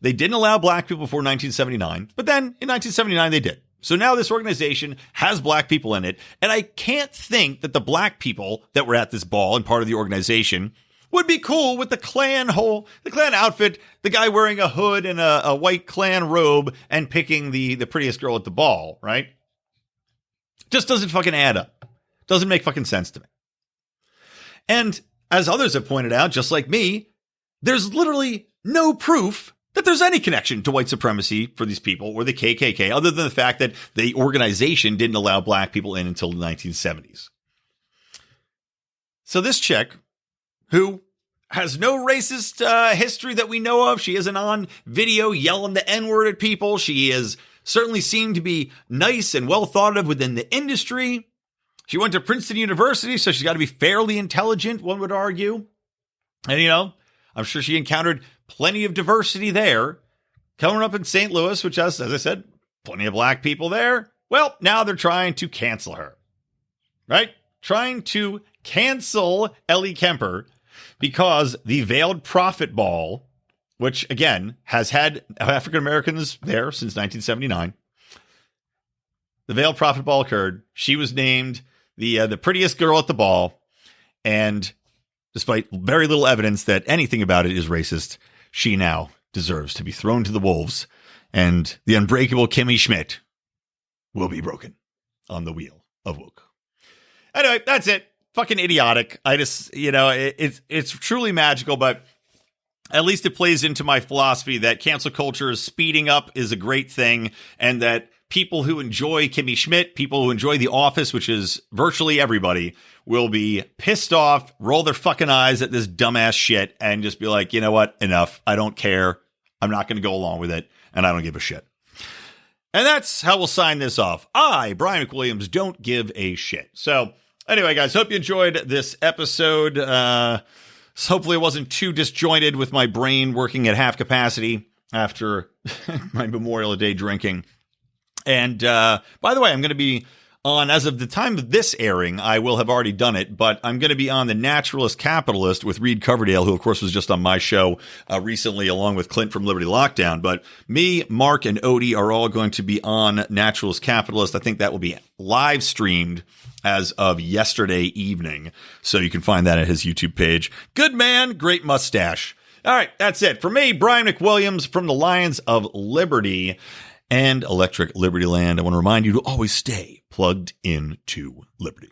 they didn't allow black people before 1979, but then in 1979 they did. So now this organization has black people in it, and I can't think that the black people that were at this ball and part of the organization would be cool with the Klan outfit, the guy wearing a hood and a white Klan robe and picking the prettiest girl at the ball, right? Just doesn't fucking add up. Doesn't make fucking sense to me. And as others have pointed out, just like me, there's literally no proof that there's any connection to white supremacy for these people or the KKK, other than the fact that the organization didn't allow black people in until the 1970s. So this chick, who has no racist history that we know of, she isn't on video yelling the N-word at people. She is certainly seemed to be nice and well thought of within the industry. She went to Princeton University, so she's got to be fairly intelligent, one would argue. And, I'm sure she encountered plenty of diversity there. Coming up in St. Louis, which has, as I said, plenty of black people there. Well, now they're trying to cancel her, right? Trying to cancel Ellie Kemper because the Veiled Prophet Ball, which, again, has had African Americans there since 1979. The Veiled Prophet Ball occurred. She was named the prettiest girl at the ball, and despite very little evidence that anything about it is racist, she now deserves to be thrown to the wolves, and the unbreakable Kimmy Schmidt will be broken on the wheel of woke. Anyway, that's it. Fucking idiotic. I just, it's truly magical, but at least it plays into my philosophy that cancel culture is speeding up is a great thing, and that people who enjoy Kimmy Schmidt, people who enjoy The Office, which is virtually everybody, will be pissed off, roll their fucking eyes at this dumbass shit, and just be like, you know what? Enough. I don't care. I'm not going to go along with it, and I don't give a shit. And that's how we'll sign this off. I, Brian McWilliams, don't give a shit. So anyway, guys, hope you enjoyed this episode. Hopefully it wasn't too disjointed with my brain working at half capacity after my Memorial Day drinking. And by the way, I'm going to be on, as of the time of this airing, I will have already done it, but I'm going to be on The Naturalist Capitalist with Reed Coverdale, who, of course, was just on my show recently, along with Clint from Liberty Lockdown. But me, Mark, and Odie are all going to be on Naturalist Capitalist. I think that will be live streamed as of yesterday evening. So you can find that at his YouTube page. Good man, great mustache. All right, that's it. For me, Brian McWilliams from the Lions of Liberty and Electric Liberty Land, I want to remind you to always stay plugged into Liberty.